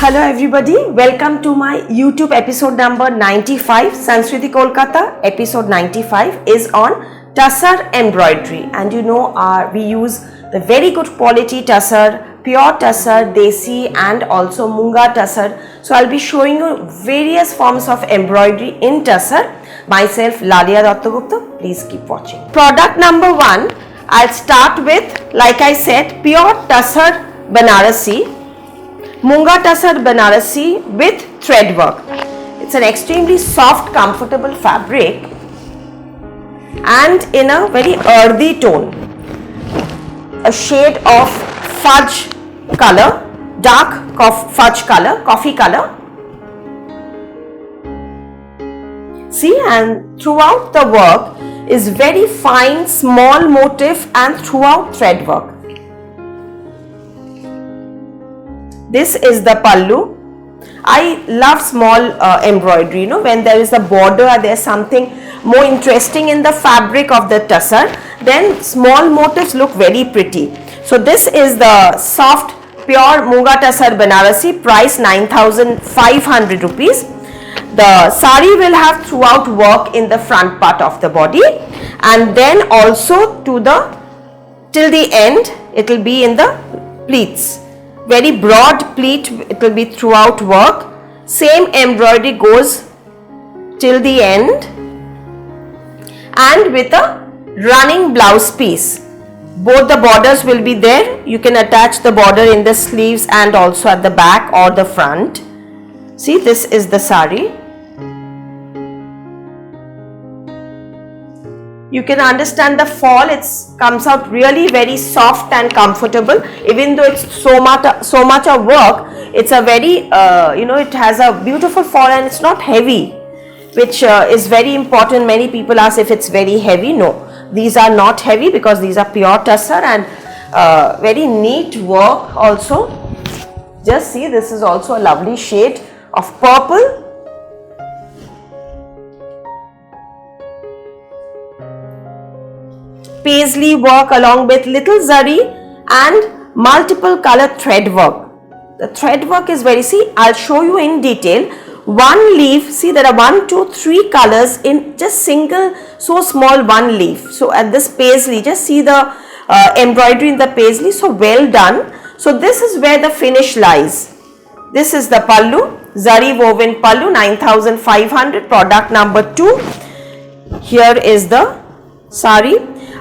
Hello everybody, welcome to my YouTube episode number 95. Sanskriti Kolkata episode 95 is on tussar embroidery, and you know we use the very good quality tussar, pure tussar, desi and also munga tussar. So I'll be showing you various forms of embroidery in tussar. Myself Lalia Dattagupta, please keep watching. Product number 1, I'll start with, like I said, pure tussar Banarasi. Munga tussar Banarasi with thread work. It's an extremely soft, comfortable fabric and in a very earthy tone. A shade of fudge color, dark fudge color, coffee color. See, and throughout the work is very fine, small motif and throughout thread work. This is the pallu. I love small embroidery, when there is a border, there's something more interesting in the fabric of the tussar, then small motifs look very pretty. So this is the soft pure Munga tussar Banarasi, price 9,500 rupees. The sari will have throughout work in the front part of the body, and then also till the end it will be in the pleats. Very broad pleat, it will be throughout work. Same embroidery goes till the end and with a running blouse piece. Both the borders will be there. You can attach the border in the sleeves and also at the back or the front. See, this is the sari. You can understand the fall, it comes out really very soft and comfortable. Even though it's so much of work, it's a very, it has a beautiful fall and it's not heavy, which is very important. Many people ask if it's very heavy. No, these are not heavy because these are pure tussar and very neat work also. Just see, this is also a lovely shade of purple. Paisley work along with little zari and multiple color thread work. The thread work is I'll show you in detail. One leaf, see, there are 1, 2, 3 colors in just single, so small one leaf. So at this paisley, just see the embroidery in the paisley, so well done. So this is where the finish lies. This is the pallu, zari woven pallu, 9,500, product number 2. Here is the sari.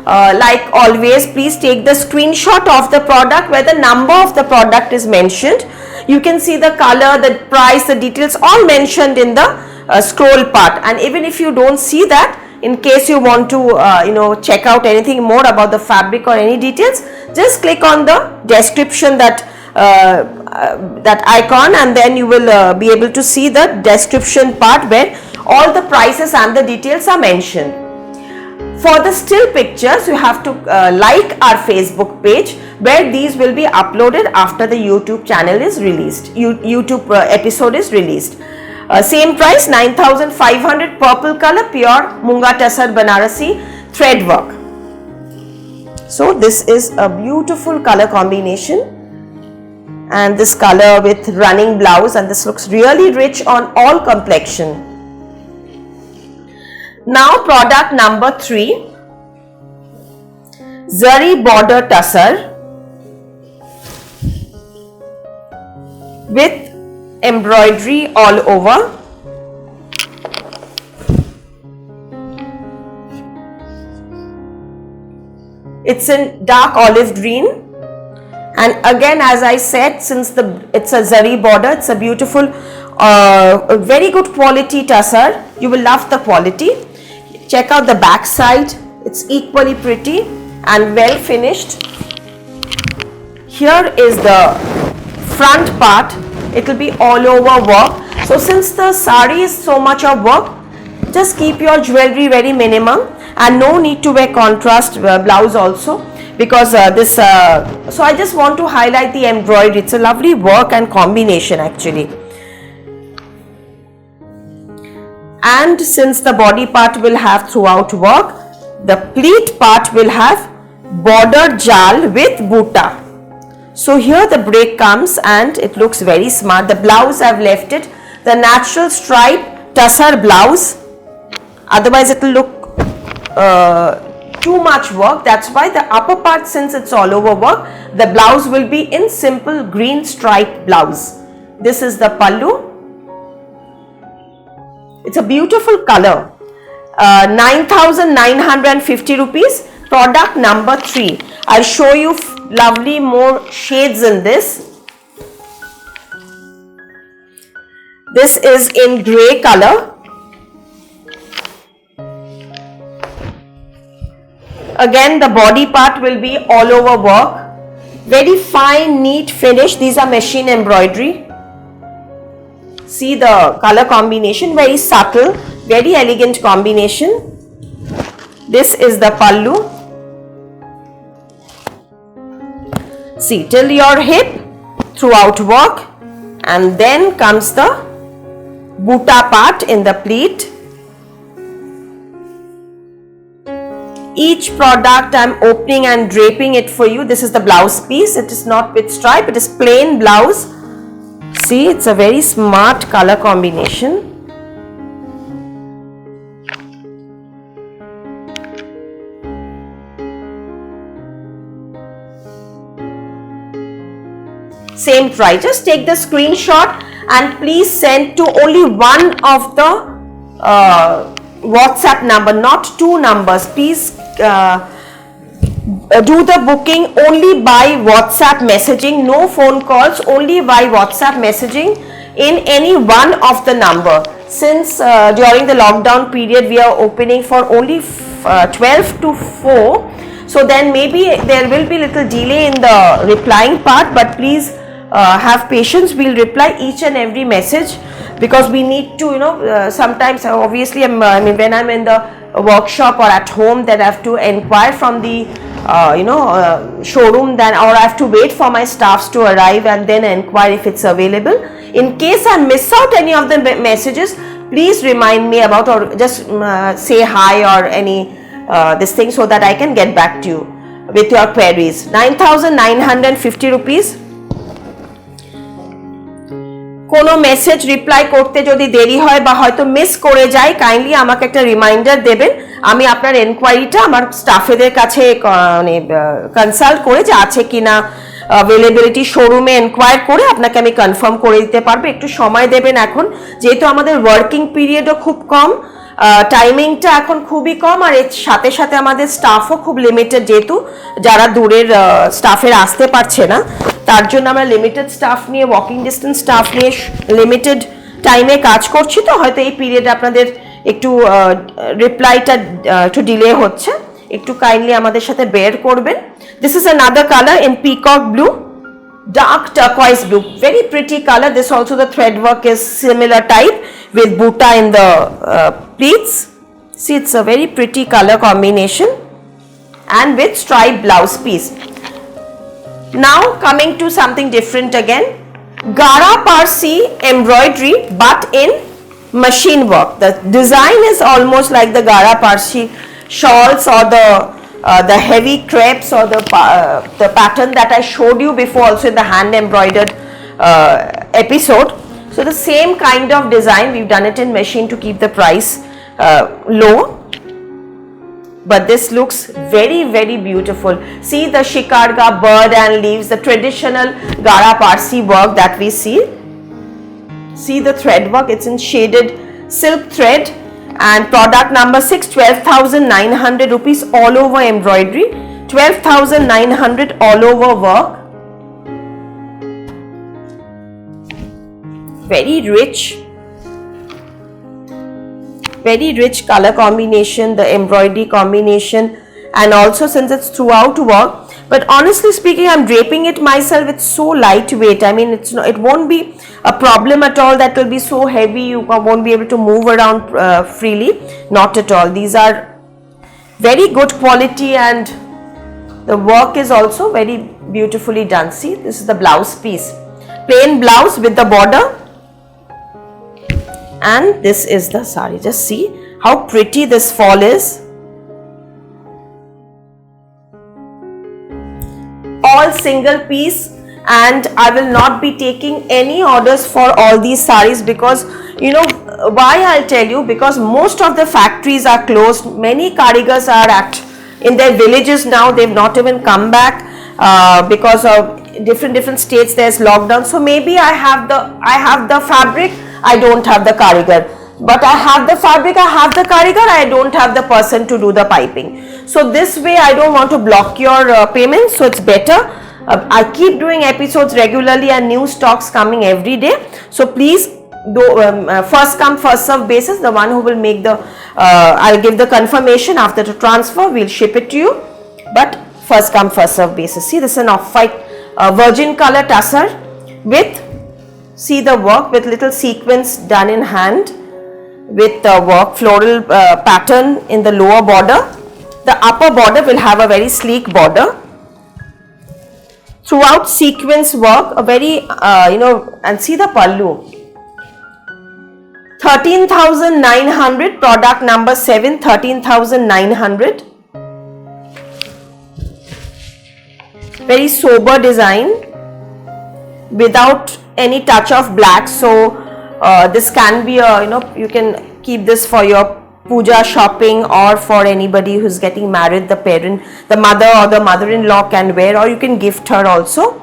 Like always, please take the screenshot of the product where the number of the product is mentioned. You can see the color, the price, the details all mentioned in the scroll part. And even if you don't see that, in case you want to check out anything more about the fabric or any details, just click on the description, that icon, and then you will be able to see the description part where all the prices and the details are mentioned. For the still pictures, you have to like our Facebook page where these will be uploaded after the YouTube channel is released, YouTube episode is released. Same price, 9,500, purple color, pure Munga tussar Banarasi thread work. So this is a beautiful color combination, and this color with running blouse, and this looks really rich on all complexion. Now product number 3, zari border tussar with embroidery all over. It's in dark olive green, and again, as I said, since it's a zari border, it's a beautiful, very good quality tussar. You will love the quality. Check out the back side, it's equally pretty and well finished. Here is the front part, it will be all over work. So since the sari is so much of work, just keep your jewelry very minimum, and no need to wear contrast blouse also, because so I just want to highlight the embroidery. It's a lovely work and combination actually. And since the body part will have throughout work, the pleat part will have border jal with buta. So here the break comes and it looks very smart. The blouse I've left it the natural stripe tussar blouse, otherwise it will look too much work. That's why the upper part, since it's all over work, the blouse will be in simple green stripe blouse. This is the pallu. It's a beautiful color. 9,950 rupees. Product number 3. I'll show you lovely more shades in this. This is in grey color. Again, the body part will be all over work. Very fine, neat finish. These are machine embroidery. See the color combination, very subtle, very elegant combination. This is the pallu. See, till your hip throughout work, and then comes the buta part in the pleat. Each product I'm opening and draping it for you. This is the blouse piece. It is not with stripe, it is plain blouse. See, it's a very smart color combination. Same price. Just take the screenshot and please send to only one of the WhatsApp number, not 2 numbers. Please do the booking only by WhatsApp messaging, no phone calls, only by WhatsApp messaging in any one of the number. Since during the lockdown period we are opening for only 12 to 4, so then maybe there will be little delay in the replying part, but please have patience. We'll reply each and every message because we need to, sometimes obviously when I'm in the workshop or at home, that I have to inquire from the showroom, then, or I have to wait for my staffs to arrive and then inquire if it's available. In case I miss out any of the messages, please remind me about, or just say hi or any this thing, so that I can get back to you with your queries. 9,950 rupees. কোনো message reply করতে যদি দেরি হয় বা হয়তো miss করে যায়, kindly আমাকে একটা রিমাইন্ডার দেবেন। আমি আপনার এনকোয়ারিটা আমার স্টাফেদের কাছে মানে কনসাল্ট করে যে আছে কিনা অ্যাভেলেবিলিটি শোরুমে এনকোয়ার করে আপনাকে আমি কনফার্ম করে দিতে পারবো। একটু সময় দেবেন এখন, যেহেতু আমাদের ওয়ার্কিং পিরিয়ডও খুব কম, টাইমিংটা এখন খুবই কম, আর এর সাথে সাথে আমাদের স্টাফও খুব লিমিটেড, যেহেতু যারা দূরের স্টাফের আসতে পারছে না, তার জন্য আমরা লিমিটেড স্টাফ নিয়ে, ওয়াকিং ডিস্টেন্স স্টাফ নিয়ে লিমিটেড টাইমে কাজ করছি। তো হয়তো এই পিরিয়ডে আপনাদের একটু রিপ্লাইটা একটু ডিলে হচ্ছে, একটু কাইন্ডলি আমাদের সাথে বেয়ার করবেন। This is another colour in peacock blue, dark turquoise blue, very pretty color. This also the thread work is similar type with buta in the pleats. See, it's a very pretty color combination and with striped blouse piece. Now coming to something different again, Gara Parsi embroidery but in machine work. The design is almost like the Gara Parsi shawls or the heavy crepes or the pattern that I showed you before also in the hand embroidered episode. So the same kind of design, we've done it in machine to keep the price low, but this looks very, very beautiful. See the shikarga bird and leaves, the traditional Gara Parsi work that we see. See the thread work, it's in shaded silk thread. And product number 6, 12,900 rupees, all over embroidery, 12,900 all over work. Very rich color combination, the embroidery combination, and also since it's throughout work. But honestly speaking, I'm draping it myself. It's so lightweight. I mean, it won't be a problem at all that will be so heavy you won't be able to move around freely. Not at all. These are very good quality and the work is also very beautifully done. See, this is the blouse piece, plain blouse with the border, and this is the sari. Just see how pretty this fall is. All single piece and I will not be taking any orders for all these sarees, because you know why, I'll tell you, because most of the factories are closed. Many karigars are in their villages now. They've not even come back because of different states there's lockdown. So maybe I have the fabric, I don't have the karigar, but I have the fabric, I have the karigar, I don't have the person to do the piping. So this way I don't want to block your payment, so it's better I keep doing episodes regularly and new stocks coming every day. So please do first come first serve basis. The one who will make the I'll give the confirmation after the transfer, we'll ship it to you, but first come first serve basis. See, this is an off-white virgin color tussar with, see the work with little sequins done in hand, with work floral pattern in the lower border. The upper border will have a very sleek border. Throughout sequence work, a very and see the pallu. 13,900, product number 7, 13,900. Very sober design without any touch of black. So this can be a, you can keep this for your puja shopping, or for anybody who's getting married, the parent, the mother or the mother-in-law can wear, or you can gift her also.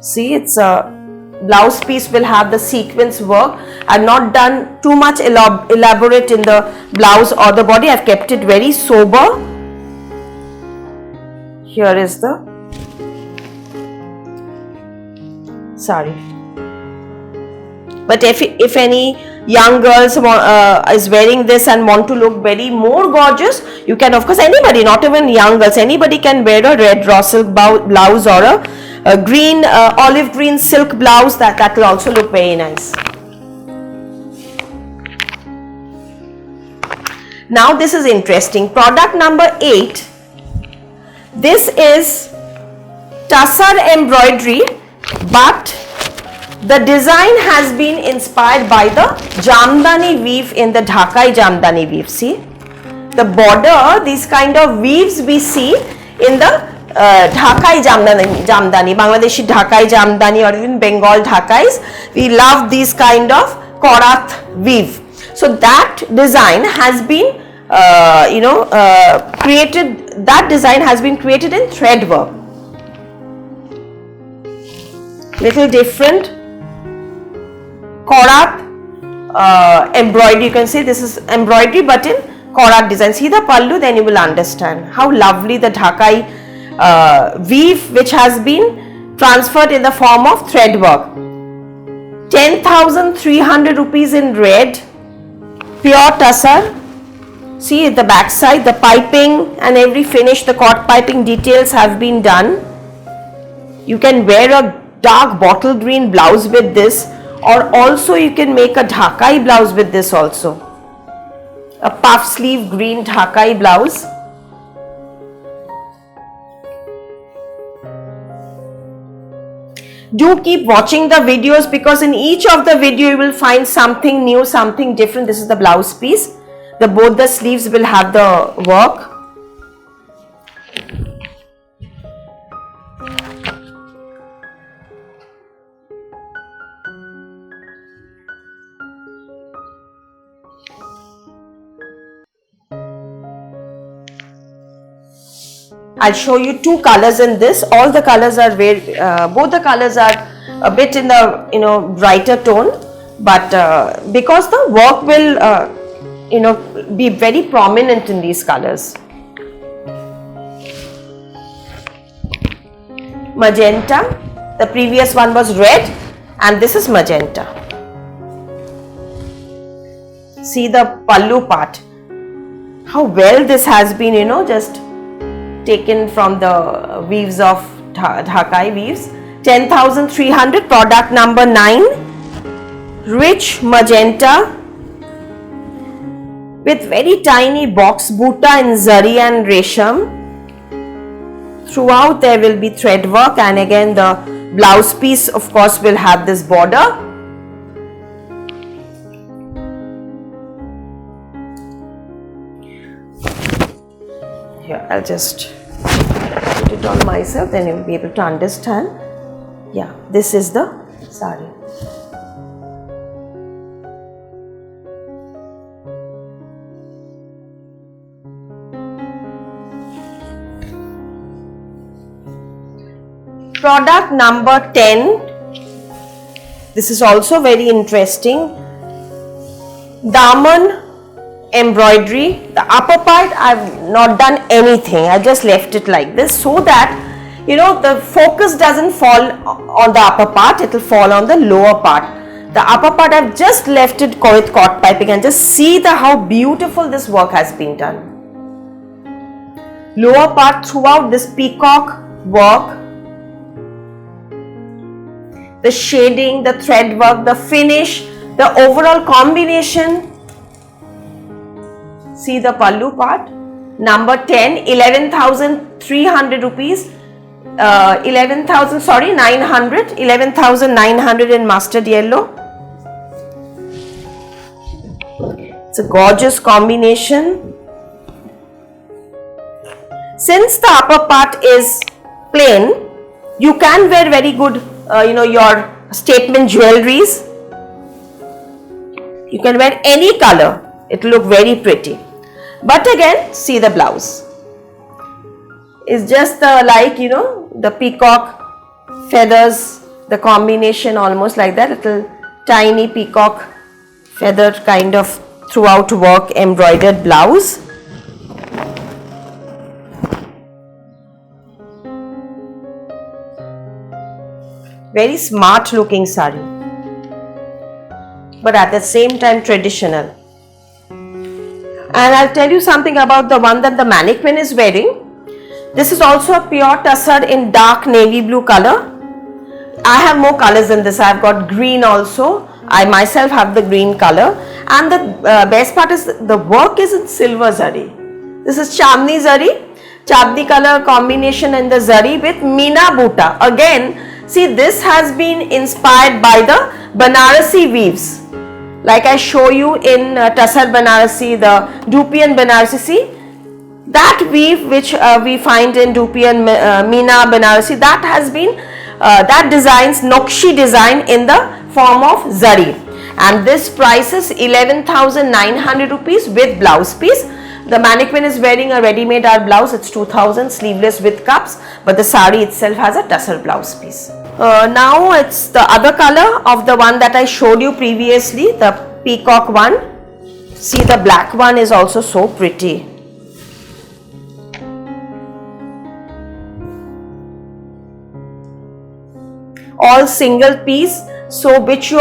See, it's a blouse piece will have the sequence work. I've not done too much elaborate in the blouse or the body. I've kept it very sober. Here is the sari. But if any young girls is wearing this and want to look very more gorgeous, you can, of course, anybody, not even young girls, anybody can wear a red raw silk blouse or a green olive green silk blouse. That will also look very nice. Now this is interesting. Product number 8. This is tussar embroidery, but the design has been inspired by the Jamdani weave in the Dhakai Jamdani weave. See the border, these kind of weaves we see in the Dhakai Jamdani, Bangladeshi Dhakai Jamdani, or even Bengal Dhakais. We love these kind of Korath weave. So that design has been created. That design has been created in thread work. Little different. Korath embroidery, you can say this is embroidery but in Korath design. See the pallu, then you will understand how lovely the Dhakai weave, which has been transferred in the form of thread work. 10,300 rupees in red, pure tussar. See at the back side, the piping and every finish, the cord piping details have been done. You can wear a dark bottle green blouse with this, or also you can make a Dhakai blouse with this also. A puff sleeve green Dhakai blouse. Do keep watching the videos, because in each of the video you will find something new, something different. This is the blouse piece. Both the sleeves will have the work. I'll show you two colors in this. All the colors are very, both the colors are a bit in the brighter tone, but because the work will be very prominent in these colors. Magenta. The previous one was red, and this is magenta. See the pallu part. How well this has been, just taken from the weaves of Dhakai weaves. 10,300, product number 9, rich magenta with very tiny box buta in zari and resham. Throughout there will be thread work, and again the blouse piece of course will have this border. Here I'll just put it on myself, then you'll be able to understand. Yeah, this is the sari. Product number 10. This is also very interesting. Daman embroidery. The upper part I've not done anything. I just left it like this so that the focus doesn't fall on the upper part. It will fall on the lower part. The upper part I've just left it with caught piping, and just see how beautiful this work has been done. Lower part throughout this peacock work. The shading, the thread work, the finish, the overall combination. See the pallu part. Number 10, 11,300 rupees. 11,900 in mustard yellow. It's a gorgeous combination. Since the upper part is plain, you can wear very good your statement jewelries. You can wear any color, it will look very pretty. But again, see the blouse. It's just the peacock feathers, the combination almost like that, little tiny peacock feather kind of throughout work, embroidered blouse. Very smart looking sari, but at the same time traditional. And I'll tell you something about the one that the mannequin is wearing. This is also a pure tussar in dark navy blue color. I have more colors than this. I've got green also. I myself have the green color. And the best part is the work is in silver zari. This is Chandni zari, Chandni color combination in the zari with Meena Buta. Again, see, this has been inspired by the Banarasi weaves. Like I show you in Tussar Banarasi, the Dupian Banarasi. See, that weave which we find in Dupian Meena Banarasi, that has been, that designs, Nokshi design in the form of zari. And this price is 11,900 rupees with blouse piece. The mannequin is wearing a ready-made blouse. It's 2,000, sleeveless with cups, but the sari itself has a tussar blouse piece. Now it's the other color of the one that I showed you previously, the peacock one. See, the black one is also so pretty. All single piece, so which you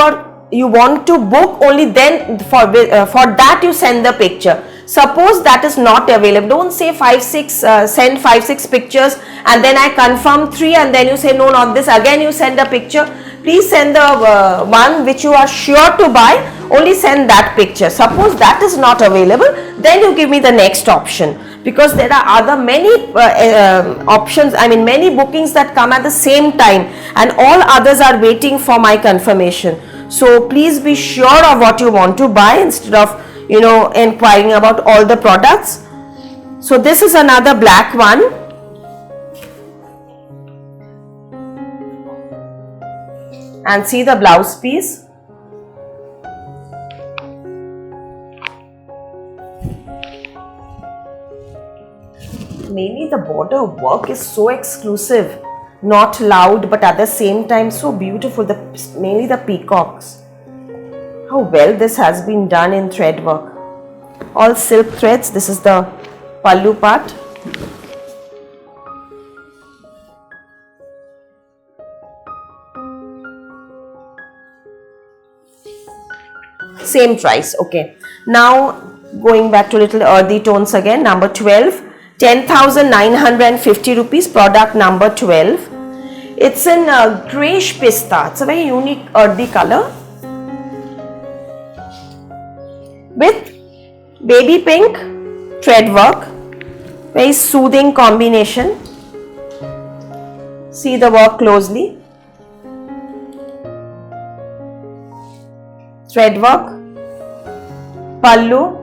want to book, only then for that you send the picture. Suppose that is not available, don't say 5-6, send 5-6 pictures and then I confirm 3 and then you say no, not this, again you send a picture. Please send the one which you are sure to buy, only send that picture. Suppose that is not available, then you give me the next option, because there are many options, many bookings that come at the same time and all others are waiting for my confirmation. So please be sure of what you want to buy instead of inquiring about all the products. So this is another black one. And see the blouse piece. Mainly the border work is so exclusive, not loud, but at the same time so beautiful. Mainly the peacocks. How well this has been done in thread work. All silk threads. This is the pallu part. Same price. Okay. Now going back to little earthy tones again. Number 12. 10,950 rupees. Product number 12. It's in greyish pista. It's a very unique earthy color. With baby pink thread work, very soothing combination. See the work closely. Thread work, pallu,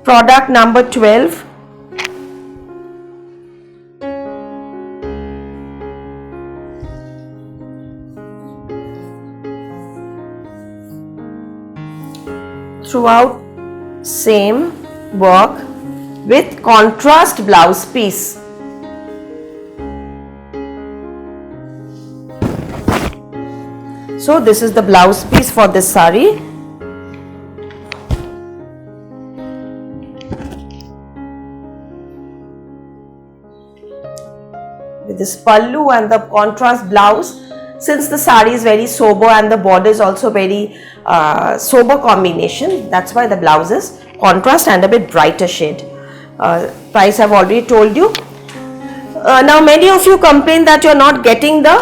product number 12. throughout same work with contrast blouse piece. So this is the blouse piece for this sari. With this pallu and the contrast blouse, since the sari is very sober and the border is also very sober combination, that's why the blouse is contrast and a bit brighter shade. Price I've already told you. Now many of you complain that you're not getting the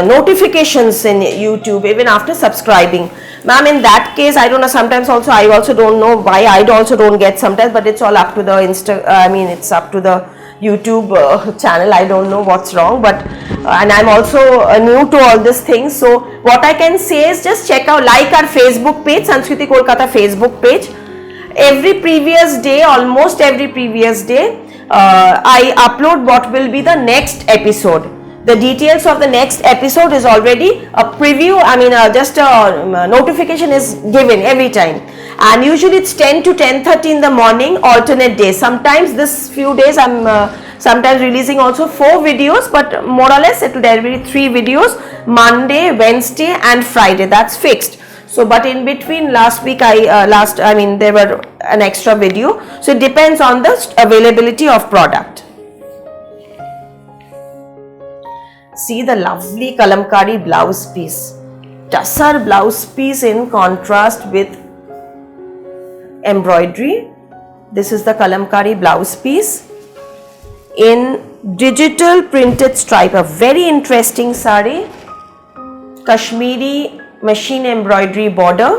notifications in YouTube even after subscribing. Ma'am, in that case, I don't know, sometimes also I also don't know why I also don't get sometimes, but it's all up to the it's up to the YouTube channel. I don't know what's wrong, but and I'm also new to all these things. So what I can say is just check out, like our Facebook page, Sanskriti Kolkata Facebook page. Every previous day, almost every previous day, I upload what will be the next episode. The details of the next episode is already a preview, just a notification is given every time, and usually it's 10 to 10:30 in the morning, alternate days. Sometimes this few days I'm sometimes releasing also 4 videos, but more or less there will be 3 videos, Monday, Wednesday and Friday, that's fixed. So but in between last week there were an extra video, so it depends on the availability of product. See the lovely kalamkari blouse piece, tussar blouse piece in contrast with embroidery. This is the kalamkari blouse piece in digital printed stripe, a very interesting sari, Kashmiri machine embroidery border.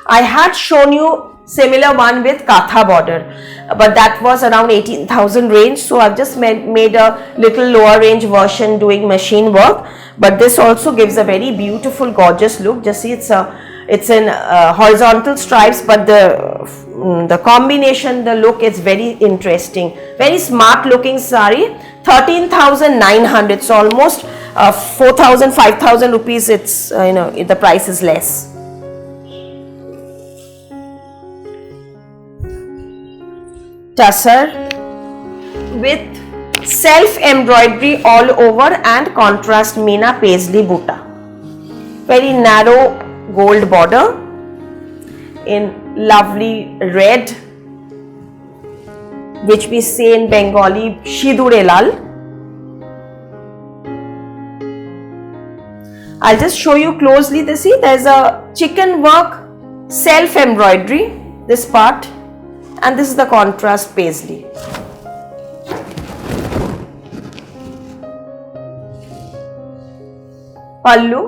I had shown you similar one with Katha border, but that was around 18,000 range, so I've just made a little lower range version doing machine work, but this also gives a very beautiful gorgeous look. Just see, it's in horizontal stripes, but the combination, the look is very interesting, very smart looking sari. 13,900, so almost 4,000 5,000 rupees. It's the price is less. Tussar with self embroidery all over and contrast Meena paisley butta, very narrow gold border in lovely red, which we say in Bengali Shidure Lal. I'll just show you closely. See, there's a chicken work self embroidery, this part, and this is the contrast paisley. Pallu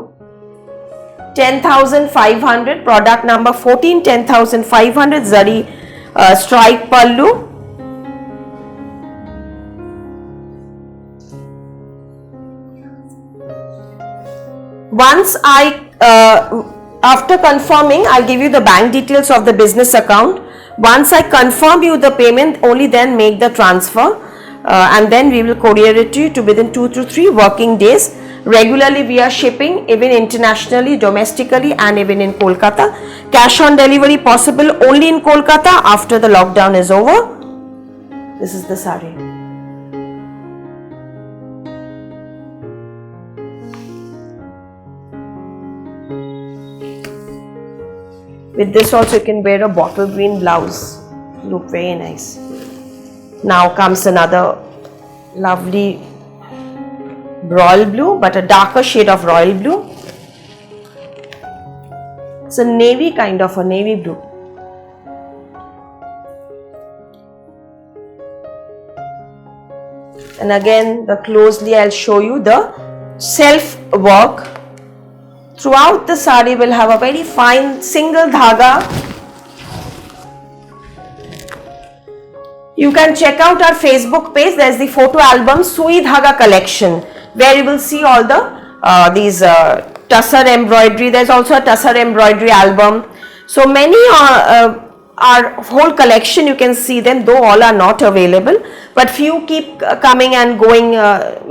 10,500, product number 14, 10,500 zari strike pallu. Once after confirming, I'll give you the bank details of the business account. Once I confirm you the payment, only then make the transfer, and then we will courier it to you within 2 to 3 working days. Regularly we are shipping, even internationally, domestically, and even in Kolkata. Cash on delivery possible only in Kolkata after the lockdown is over. This is the sari. With this also you can wear a bottle green blouse, look very nice. Now comes another lovely royal blue, but a darker shade of royal blue. It's a navy, kind of a navy blue. And again, closely I'll show you the self work. Throughout the sari will have a very fine single dhaga. You can check out our Facebook page. There's the photo album Sui Dhaga collection, where you will see all the these tussar embroidery. There's also a tussar embroidery album. So many our whole collection, you can see them, though all are not available, but few keep coming and going.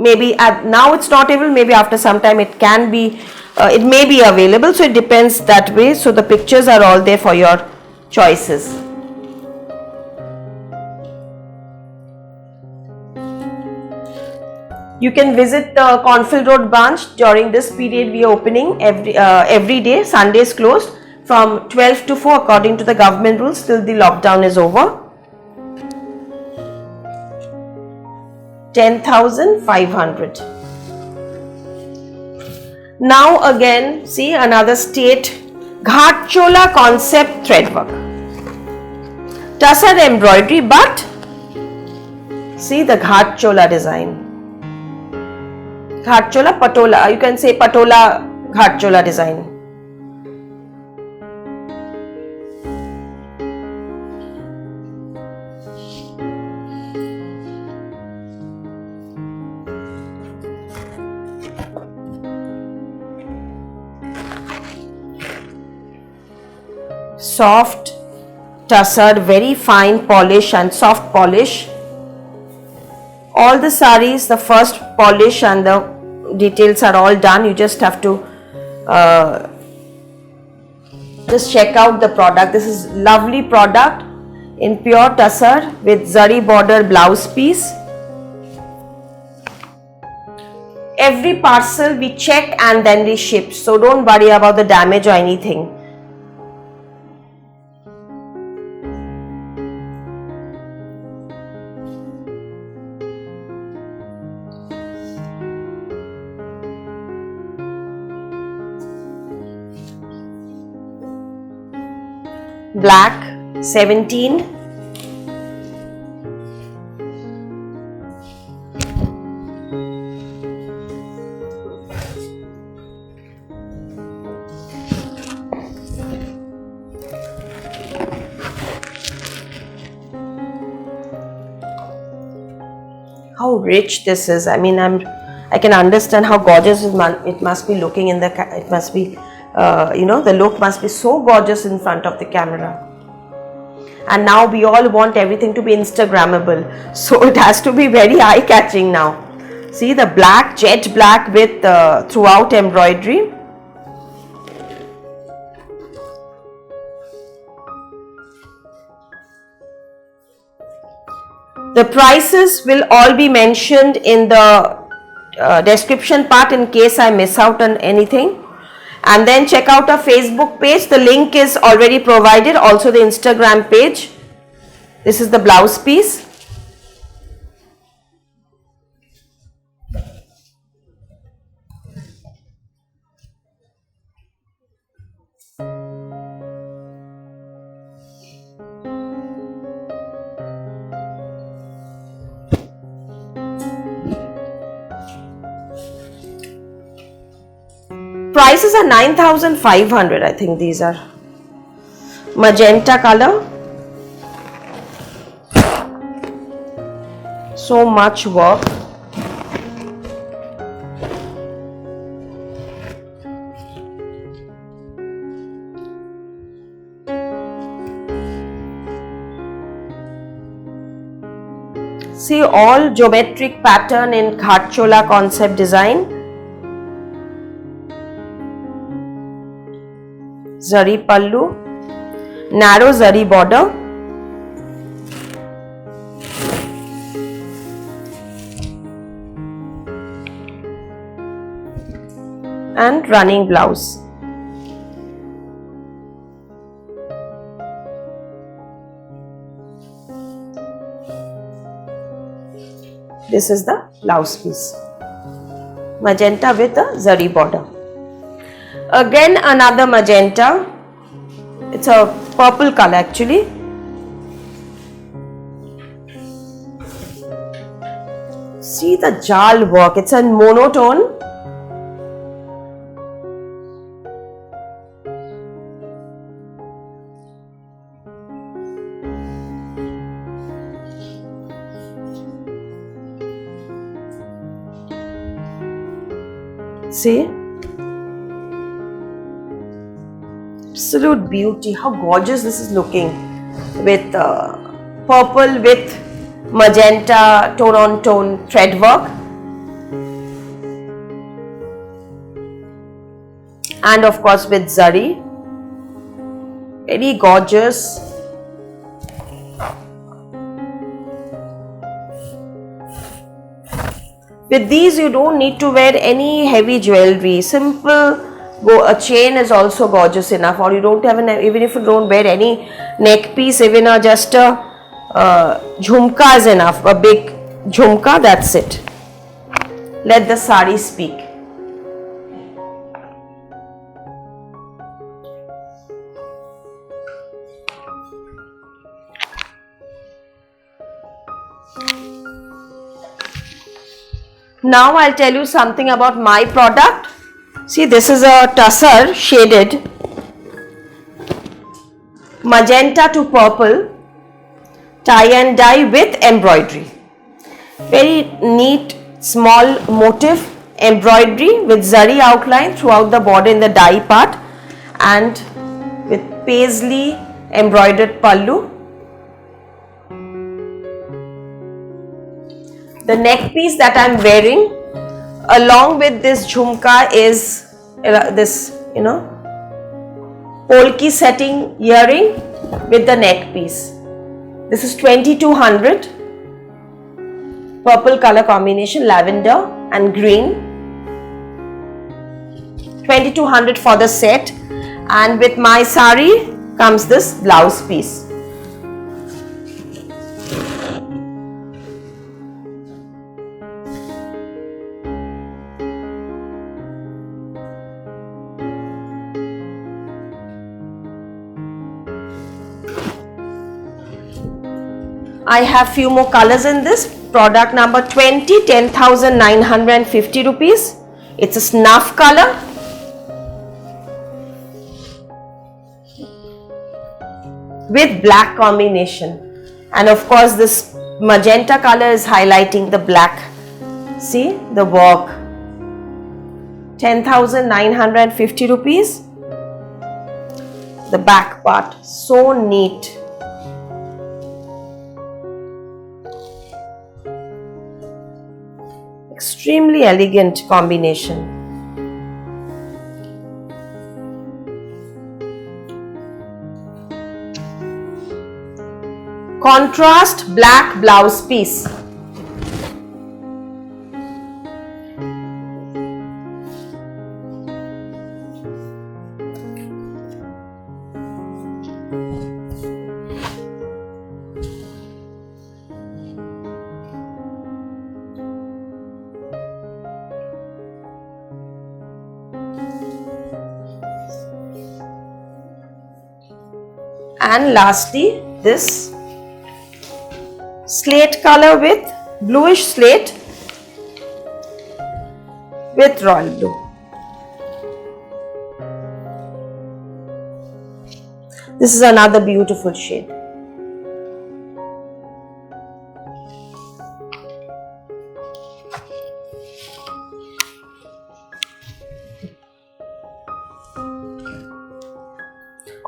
Maybe now it's not available, maybe after some time it can be it may be available, so it depends that way. So the pictures are all there for your choices. You can visit the Cornfield Road branch during this period. We are opening every day. Sunday is closed from 12 to 4 according to the government rules till the lockdown is over. 10,500. Now again, see another state, Ghatchola concept thread work. Tussar embroidery, but see the Ghatchola design. Ghatchola patola, you can say patola Ghatchola design. Soft tussar, very fine polish and soft polish. All the saris, the first polish and the details are all done. You just have to just check out the product. This is lovely product in pure tussar with zari border blouse piece. Every parcel we check and then we ship, so don't worry about the damage or anything. Black 17. How rich this is. I mean, I can understand how gorgeous it must be looking in the, it must be the look must be so gorgeous in front of the camera. And now we all want everything to be Instagrammable, so it has to be very eye-catching now. See the black, jet black with throughout embroidery. The prices will all be mentioned in the description part in case I miss out on anything. And then check out our Facebook page. The link is already provided. Also the Instagram page. This is the blouse piece. Prices are 9,500. I think these are magenta color. So much work. See all geometric pattern in Ghatchola concept design. Zari pallu, narrow zari border, and running blouse. This is the blouse piece, magenta with a zari border. Again another magenta, it's a purple color actually. See the jal work, it's a monotone. See? Absolute beauty, how gorgeous this is looking with purple with magenta tone on tone thread work. and of course with zari. Very gorgeous. With these you don't need to wear any heavy jewelry. Simple a chain is also gorgeous enough, or you don't have even if you don't wear any neck piece, even just a jhumka is enough, a big jhumka, that's it. Let the sari speak. Now I'll tell you something about my product. See, this is a tussar shaded magenta to purple tie and dye with embroidery. Very neat small motif embroidery with zari outline throughout the border in the dye part, and with paisley embroidered pallu. The neck piece that I am wearing along with this jhumka is this, polki setting earring with the neck piece. This is 2200, purple color combination, lavender and green. 2200 for the set, and with my sari comes this blouse piece. I have few more colors in this. Product number 20, 10,950 rupees. It's a snuff color. With black combination. And of course this magenta color is highlighting the black. See the work. 10,950 rupees. The back part. So neat. Extremely elegant combination. Contrast black blouse piece. And lastly, this slate color with bluish slate with royal blue. This is another beautiful shade.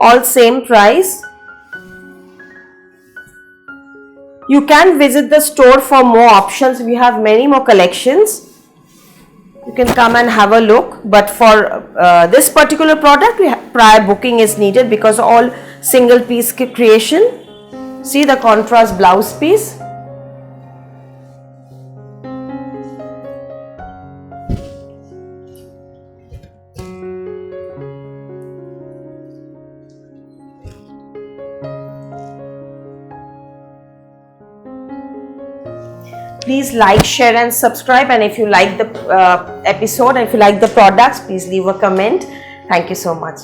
All same price. You can visit the store for more options. We have many more collections. You can come and have a look. But for this particular product, prior booking is needed because all single piece creation. See the contrast blouse piece. Please like, share and subscribe, and if you like the episode and if you like the products, please leave a comment. Thank you so much.